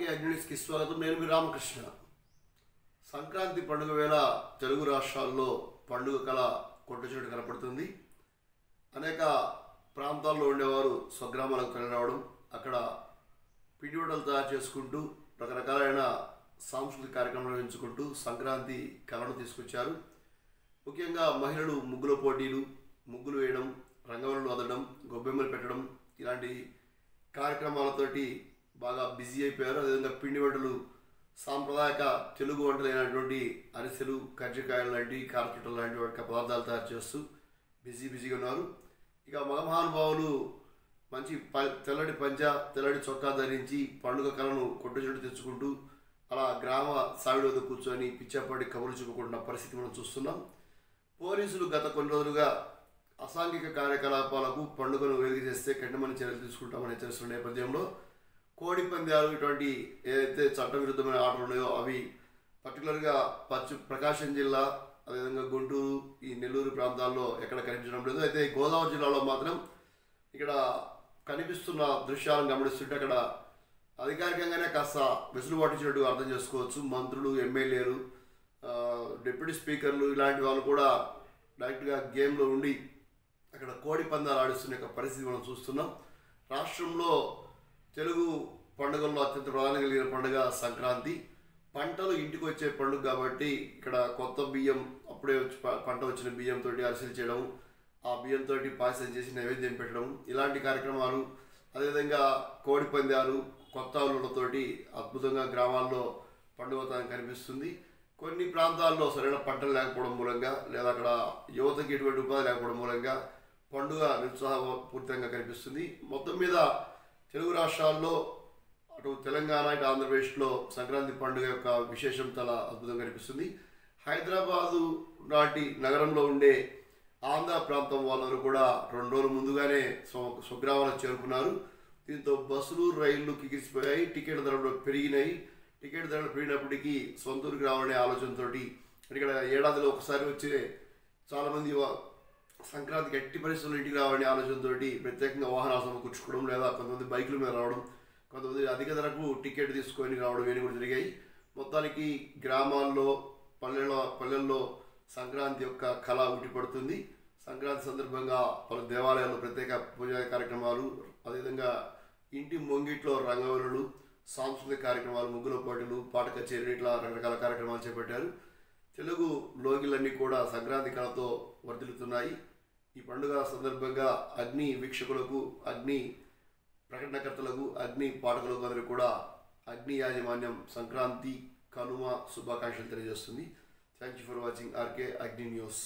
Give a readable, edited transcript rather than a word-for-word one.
RK అగ్నిస్కి స్వాగతం. నేను మీ రామకృష్ణ. సంక్రాంతి పండుగ వేళ తెలుగు రాష్ట్రాల్లో పండుగ కళ కొట్టుచోటు కనపడుతుంది. అనేక ప్రాంతాల్లో ఉండేవారు స్వగ్రామాలకు తరలిరావడం, అక్కడ పిండి వంటలు తయారు చేసుకుంటూ రకరకాలైన సాంస్కృతిక కార్యక్రమాలు నిర్వహించుకుంటూ సంక్రాంతి కళను తీసుకొచ్చారు. ముఖ్యంగా మహిళలు ముగ్గుల పోటీలు, ముగ్గులు వేయడం, రంగవల్లులు వదలడం, గొబ్బెమ్మలు పెట్టడం ఇలాంటి కార్యక్రమాలతోటి బాగా బిజీ అయిపోయారు. అదేవిధంగా పిండి వంటలు, సాంప్రదాయక తెలుగు వంటలు అయినటువంటి అరిసెలు, కజ్జికాయలు లాంటి, కారచుట్టలు లాంటి వాటి పదార్థాలు తయారు చేస్తూ బిజీగా ఉన్నారు. ఇక మహానుభావులు మంచి తెల్లటి పంచ, తెల్లటి చొక్కా ధరించి పండుగ కళను కొట్టుచెట్టు తెచ్చుకుంటూ అలా గ్రామ సావిడి వద్ద కూర్చొని పిచ్చాపాటి కబుర్లు చెప్పుకుంటున్న పరిస్థితి మనం చూస్తున్నాం. పోలీసులు గత కొన్ని రోజులుగా అసాంఘిక కార్యకలాపాలకు పండుగను వెలుగు చేస్తే కఠినమైన చర్యలు తీసుకుంటామని హెచ్చరిస్తున్న నేపథ్యంలో కోడి పందాలు ఇటువంటి ఏదైతే చట్టవిరుద్ధమైన ఆటలు ఉన్నాయో అవి పర్టికులర్గా ప్రకాశం జిల్లా, అదేవిధంగా గుంటూరు, ఈ నెల్లూరు ప్రాంతాల్లో ఎక్కడ కనిపించడం లేదు. అయితే గోదావరి జిల్లాలో మాత్రం ఇక్కడ కనిపిస్తున్న దృశ్యాలను గమనిస్తుంటే అక్కడ అధికారికంగానే కాస్త వెసులుబాటు ఇచ్చినట్టు అర్థం చేసుకోవచ్చు. మంత్రులు, ఎమ్మెల్యేలు, డిప్యూటీ స్పీకర్లు ఇలాంటి వాళ్ళు కూడా డైరెక్ట్గా గేమ్లో ఉండి అక్కడ కోడి పందాలు ఆడిస్తున్న పరిస్థితి మనం చూస్తున్నాం. రాష్ట్రంలో తెలుగు పండుగల్లో అత్యంత ప్రాధాన్యత కలిగిన పండుగ సంక్రాంతి. పంటలు ఇంటికి వచ్చే పండుగ కాబట్టి ఇక్కడ కొత్త బియ్యం, అప్పుడే పంట వచ్చిన బియ్యంతో అరిసెలు చేయడం, ఆ బియ్యంతో పాయసం చేసి నైవేద్యం పెట్టడం ఇలాంటి కార్యక్రమాలు, అదేవిధంగా కోడి పందాలు, కొత్త అల్లులతోటి అద్భుతంగా గ్రామాల్లో పండుగ కనిపిస్తుంది. కొన్ని ప్రాంతాల్లో సరైన పంటలు లేకపోవడం మూలంగా, లేదా అక్కడ యువతకి ఎటువంటి ఉపాధి లేకపోవడం మూలంగా పండుగ నిరుత్సాహపూరితంగా కనిపిస్తుంది. మొత్తం మీద తెలుగు రాష్ట్రాల్లో అటు తెలంగాణ, ఇటు ఆంధ్రప్రదేశ్లో సంక్రాంతి పండుగ యొక్క విశేషం చాలా అద్భుతంగా కనిపిస్తుంది. హైదరాబాదు నాటి నగరంలో ఉండే ఆంధ్ర ప్రాంతం వాళ్ళందరూ కూడా 2 రోజుల ముందుగానే స్వగ్రామాలకు చేరుకున్నారు. దీంతో బస్సులు, రైళ్లు కికిరిసిపోయాయి, టికెట్ ధరలు పెరిగినాయి. టికెట్ ధరలు పెరిగినప్పటికీ సొంతూరుకి రావాలనే ఆలోచనతో ఇక్కడ ఏడాదిలో ఒకసారి వచ్చే చాలామంది సంక్రాంతికి ఎట్టి పరిస్థితుల్లో ఇంటికి రావాలనే ఆలోచనతో ప్రత్యేకంగా వాహనాలు సమకూర్చుకోవడం, లేదా కొంతమంది బైకుల మీద రావడం, కొంతమంది అధిక ధరకు టికెట్ తీసుకొని రావడం ఇవన్నీ కూడా జరిగాయి. మొత్తానికి గ్రామాల్లో, పల్లెల్లో సంక్రాంతి యొక్క కళ ఉట్టిపడుతుంది. సంక్రాంతి సందర్భంగా పలు దేవాలయాల్లో ప్రత్యేక పూజా కార్యక్రమాలు, అదేవిధంగా ఇంటి ముంగిట్లో రంగవల్లులు, సాంస్కృతిక కార్యక్రమాలు, ముగ్గుల పోటీలు, పాట కచేరీలు ఇట్లా రకరకాల కార్యక్రమాలు చేపట్టారు. తెలుగు లోగిలన్నీ కూడా సంక్రాంతి కళతో వర్ధిల్లుతున్నాయి. ఈ పండుగ సందర్భంగా అగ్ని వీక్షకులకు, అగ్ని ప్రకటనకర్తలకు, అగ్ని పాఠకులకు అందరూ కూడా అగ్ని యాజమాన్యం సంక్రాంతి కనుమ శుభాకాంక్షలు తెలియజేస్తుంది. Thank you for watching RK Agni news.